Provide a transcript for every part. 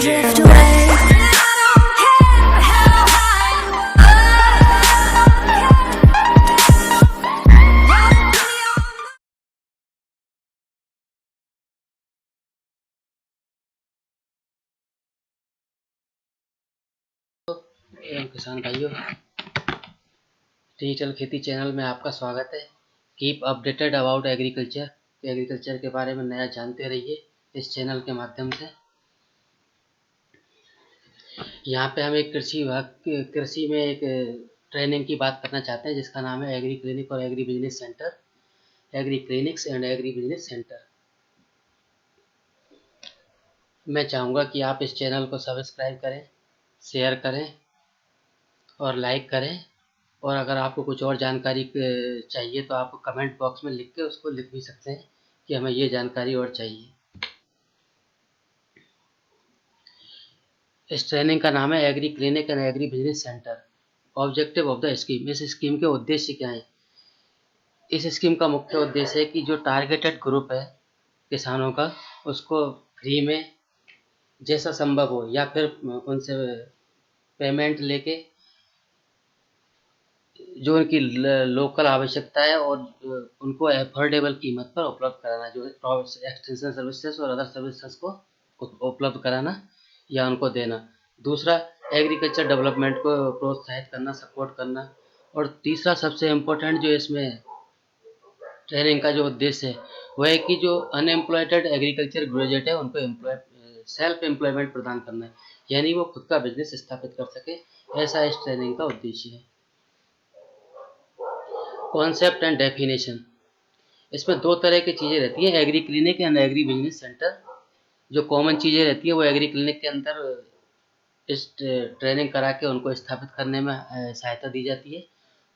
drift away. एवं किसान भाइयों, डिजिटल खेती चैनल में आपका स्वागत है। कीप अपडेटेड अबाउट एग्रीकल्चर के बारे में नया जानते रहिए इस चैनल के माध्यम से। यहाँ पे हम एक कृषि में एक ट्रेनिंग की बात करना चाहते हैं जिसका नाम है एग्री क्लिनिक और agri business centre, agri clinics and agri business centre. मैं चाहूँगा कि आप इस चैनल को सब्सक्राइब करें, शेयर करें और लाइक करें। और अगर आपको कुछ और जानकारी चाहिए तो आप कमेंट बॉक्स में लिख के उसको लिख भी सकते हैं कि हमें ये जानकारी और चाहिए। इस ट्रेनिंग का नाम है agri clinic and agri business centre. Objective of the scheme, इस स्कीम के उद्देश्य क्या हैं? इस स्कीम का मुख्य उद्देश्य है कि जो टारगेटेड ग्रुप है किसानों का, उसको फ्री में जैसा संभव हो या फिर उनसे पेमेंट लेके जो उनकी लोकल आवश्यकता है और उनको एफोर्डेबल कीमत पर उपलब्ध कराना, जो एक्सटेंशन सर्विसेज और अदर सर्विसेज को उपलब्ध कराना या उनको देना। दूसरा, एग्रीकल्चर डेवलपमेंट को प्रोत्साहित करना, सपोर्ट करना। और तीसरा सबसे इम्पोर्टेंट जो इसमें ट्रेनिंग का जो उद्देश्य है वो है कि जो अनएम्प्लॉयड एग्रीकल्चर ग्रेजुएट है उनको सेल्फ एम्प्लॉयमेंट प्रदान करना है, यानी वो खुद का बिजनेस स्थापित कर सके। ऐसा इस ट्रेनिंग का उद्देश्य है। कॉन्सेप्ट एंड डेफिनेशन, इसमें दो तरह की चीज़ें रहती हैं, agree clinic and agri business centre. जो कॉमन चीज़ें रहती हैं वो एग्री क्लिनिक के अंदर इस ट्रेनिंग करा के उनको स्थापित करने में सहायता दी जाती है।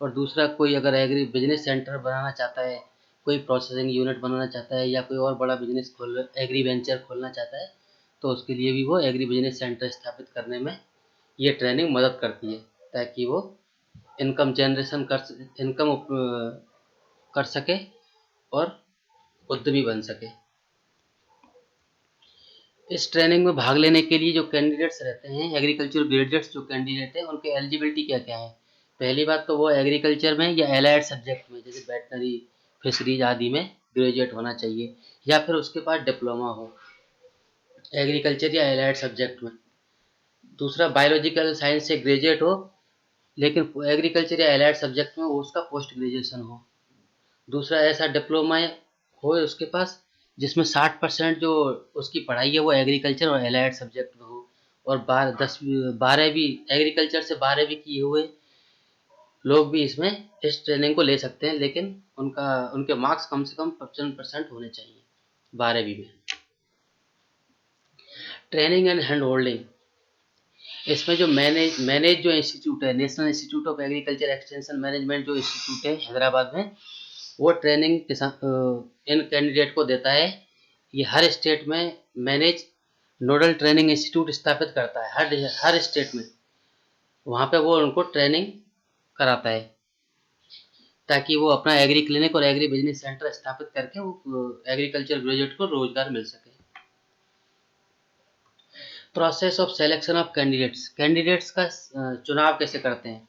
और दूसरा, कोई अगर एग्री बिजनेस सेंटर बनाना चाहता है, कोई प्रोसेसिंग यूनिट बनाना चाहता है या कोई और बड़ा बिजनेस एग्री वेंचर खोलना चाहता है तो उसके लिए भी वो एग्री बिजनेस सेंटर स्थापित करने में ये ट्रेनिंग मदद करती है, ताकि वो इनकम जनरेशन कर सके और उद्यमी बन सके। इस ट्रेनिंग में भाग लेने के लिए जो कैंडिडेट्स रहते हैं, एग्रीकल्चर ग्रेजुएट्स जो कैंडिडेट हैं, उनके एलिजिबिलिटी क्या क्या है? पहली बात तो वो एग्रीकल्चर में या एलाइड सब्जेक्ट में, जैसे वेटनरी, फिशरीज आदि में ग्रेजुएट होना चाहिए, या फिर उसके पास डिप्लोमा हो एग्रीकल्चर या एलाइड सब्जेक्ट में। दूसरा, बायोलॉजिकल साइंस से ग्रेजुएट हो लेकिन एग्रीकल्चर या एलाइड सब्जेक्ट में वो उसका पोस्ट ग्रेजुएशन हो। दूसरा, ऐसा डिप्लोमा हो उसके पास जिसमें 60% जो उसकी पढ़ाई है वो एग्रीकल्चर और एलाइड सब्जेक्ट में हो। और 12वीं एग्रीकल्चर से 12वीं किए हुए लोग भी इसमें इस ट्रेनिंग को ले सकते हैं, लेकिन उनके मार्क्स कम से कम 55% होने चाहिए 12वीं में। ट्रेनिंग एंड हैंड होल्डिंग, इसमें जो मैनेज जो इंस्टीट्यूट है, national institute of agriculture extension management जो इंस्टीट्यूट है हैदराबाद में, वो ट्रेनिंग इन कैंडिडेट को देता है। ये हर स्टेट में मैनेज नोडल ट्रेनिंग इंस्टीट्यूट स्थापित करता है, हर स्टेट में वहाँ पे वो उनको ट्रेनिंग कराता है, ताकि वो अपना एग्री क्लिनिक और एग्री बिजनेस सेंटर स्थापित करके वो एग्रीकल्चर ग्रेजुएट को रोजगार मिल सके। Process of selection of candidates का चुनाव कैसे करते हैं?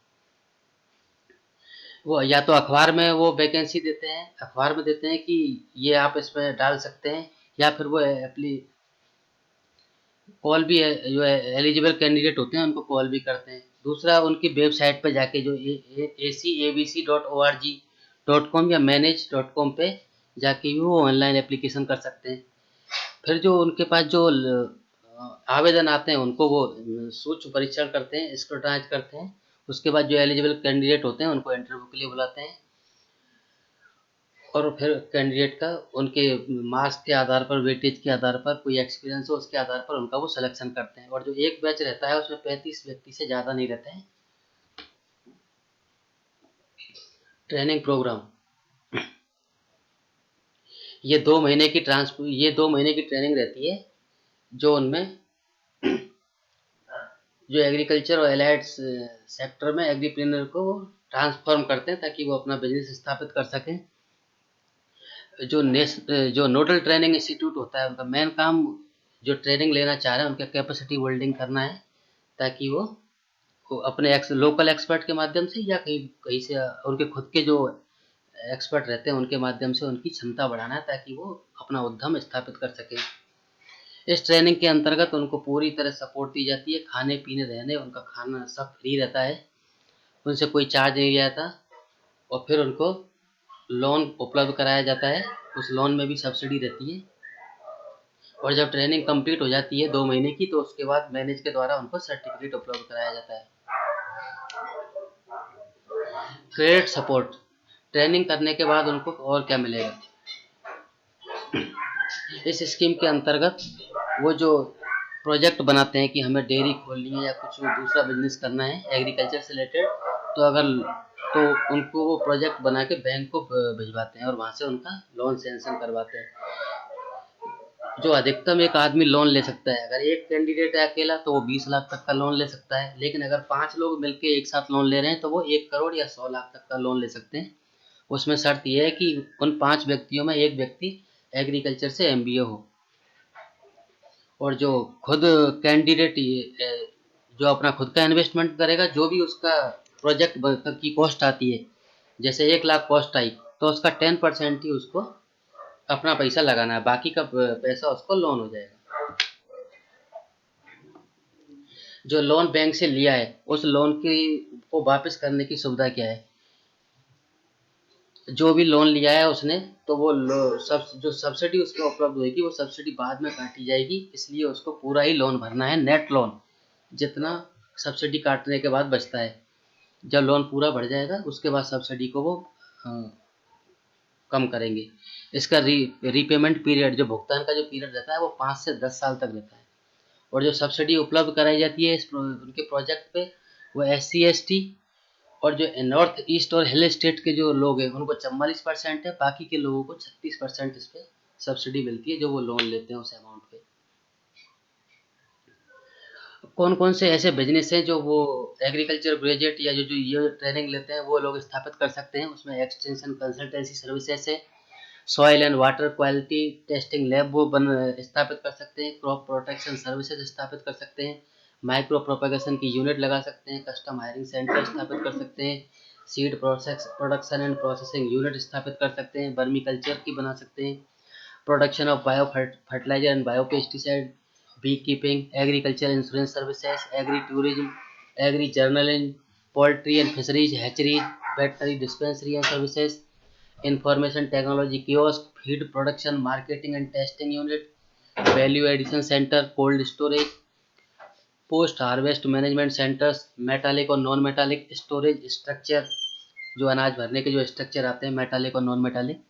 वो या तो अखबार में वो वैकेंसी देते हैं, अखबार में देते हैं कि ये आप इसमें डाल सकते हैं, या फिर वो कॉल भी है, जो एलिजिबल कैंडिडेट होते हैं उनको कॉल भी करते हैं। दूसरा, उनकी वेबसाइट पर जाके जो acabc.org.com या manage.com पे जाके भी वो ऑनलाइन एप्लीकेशन कर सकते हैं। फिर जो उनके पास जो आवेदन आते हैं उनको वो सूक्ष्म परीक्षण करते हैं, स्क्रूटाइज करते हैं। उसके बाद जो एलिजिबल कैंडिडेट होते हैं उनको इंटरव्यू के लिए बुलाते हैं, और फिर कैंडिडेट का उनके मार्क्स के आधार पर, वेटेज के आधार पर, कोई एक्सपीरियंस हो उसके आधार पर उनका वो सिलेक्शन करते हैं। और जो एक बैच रहता है उसमें 35 व्यक्ति से ज़्यादा नहीं रहते हैं। ट्रेनिंग प्रोग्राम, ये 2 महीने की ट्रेनिंग रहती है, जो उनमें जो एग्रीकल्चर और एलाइड सेक्टर में एग्रीप्रेन्योर को ट्रांसफॉर्म करते हैं ताकि वो अपना बिजनेस स्थापित कर सकें। जो नोडल ट्रेनिंग इंस्टीट्यूट होता है उनका मेन काम जो ट्रेनिंग लेना चाह रहे हैं उनका कैपेसिटी बिल्डिंग करना है, ताकि वो अपने लोकल एक्सपर्ट के माध्यम से या कहीं कहीं से उनके खुद के जो एक्सपर्ट रहते हैं उनके माध्यम से उनकी क्षमता बढ़ाना है, ताकि वो अपना उद्यम स्थापित कर सकें। इस ट्रेनिंग के अंतर्गत उनको पूरी तरह सपोर्ट दी जाती है, खाने पीने रहने उनका खाना सब फ्री रहता है, उनसे कोई चार्ज नहीं जाता, और फिर उनको लोन उपलब्ध कराया जाता है, उस लोन में भी सब्सिडी रहती है। और जब ट्रेनिंग कंप्लीट हो जाती है 2 महीने की, तो उसके बाद मैनेज के द्वारा उनको सर्टिफिकेट उपलब्ध कराया जाता है। क्रेडिट सपोर्ट, ट्रेनिंग करने के बाद उनको और क्या मिलेगा? इस स्कीम के अंतर्गत वो जो प्रोजेक्ट बनाते हैं कि हमें डेयरी खोलनी है या कुछ दूसरा बिजनेस करना है एग्रीकल्चर से रिलेटेड, तो उनको वो प्रोजेक्ट बना के बैंक को भिजवाते हैं और वहाँ से उनका लोन सैंक्शन करवाते हैं। जो अधिकतम एक आदमी लोन ले सकता है, अगर एक कैंडिडेट है अकेला तो वो 20 लाख तक का लोन ले सकता है, लेकिन अगर 5 लोग मिलकर एक साथ लोन ले रहे हैं तो वो 1 करोड़ या 100 लाख तक का लोन ले सकते हैं। उसमें शर्त यह है कि उन 5 व्यक्तियों में एक व्यक्ति एग्रीकल्चर से एमबीए हो। और जो खुद कैंडिडेट जो अपना खुद का इन्वेस्टमेंट करेगा, जो भी उसका प्रोजेक्ट की कॉस्ट आती है, जैसे 1 लाख कॉस्ट आई तो उसका 10% ही उसको अपना पैसा लगाना है, बाकी का पैसा उसको लोन हो जाएगा। जो लोन बैंक से लिया है उस लोन की को वापस करने की सुविधा क्या है? जो भी लोन लिया है उसने, तो वो जो सब्सिडी उसको उपलब्ध होगी वो सब्सिडी बाद में काटी जाएगी, इसलिए उसको पूरा ही लोन भरना है, नेट लोन जितना सब्सिडी काटने के बाद बचता है। जब लोन पूरा भर जाएगा उसके बाद सब्सिडी को वो कम करेंगे। इसका रीपेमेंट पीरियड, जो भुगतान का जो पीरियड रहता है वो 5 से 10 साल तक रहता है। और जो सब्सिडी उपलब्ध कराई जाती है उनके प्रोजेक्ट पे, वो SC ST और जो नॉर्थ ईस्ट और हिल स्टेट के जो लोग हैं उनको 44% है, बाकी के लोगों को 36% इस पे सब्सिडी मिलती है जो वो लोन लेते हैं उस अमाउंट पे। कौन कौन से ऐसे बिजनेस हैं जो वो एग्रीकल्चर ग्रेजुएट या जो जो ये ट्रेनिंग लेते हैं वो लोग स्थापित कर सकते हैं? उसमें एक्सटेंशन कंसल्टेंसी सर्विसेज है, soil and water quality testing lab वो स्थापित कर सकते हैं, क्रॉप प्रोटेक्शन सर्विसेज स्थापित कर सकते हैं, माइक्रो प्रोपेगेशन की यूनिट लगा सकते हैं, कस्टम हायरिंग सेंटर स्थापित कर सकते हैं, seed production and processing unit स्थापित कर सकते हैं, वर्मी कल्चर की बना सकते हैं, production of bio fertiliser and bio pesticide, bee keeping, agriculture insurance services, agri tourism, agri journaling, poultry and fisheries hatcheries, veterinary dispensary and services, information technology kiosk, feed production marketing and testing unit, value addition centre, cold storage, post harvest management centres, metallic और non metallic storage structure, जो अनाज भरने के जो structure आते हैं metallic और non metallic,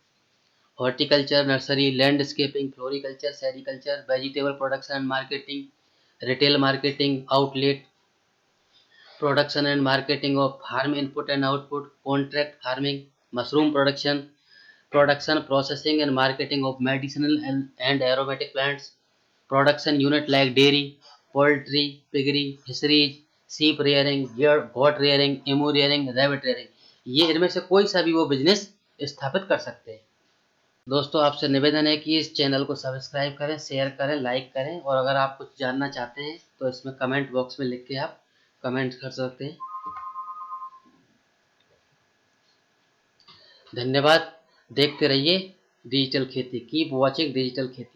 horticulture nursery, landscaping, floriculture, sericulture, vegetable production and marketing, retail marketing, outlet production and marketing of farm input and output, contract farming, mushroom production, processing and marketing of medicinal and aromatic plants, production unit like dairy, poultry, piggery, fisheries, sheep rearing, goat rearing, emu rearing, rabbit rearing, ये इनमें से कोई सा भी वो business स्थापित कर सकते हैं। दोस्तों, आपसे निवेदन है कि इस चैनल को सब्सक्राइब करें, शेयर करें, लाइक करें, और अगर आप कुछ जानना चाहते हैं तो इसमें कमेंट बॉक्स में लिख के आप कमेंट कर सकते हैं। धन्यवाद। देखते रहिए डिजिटल खेती, कीप वॉचिंग डिजिटल खेती।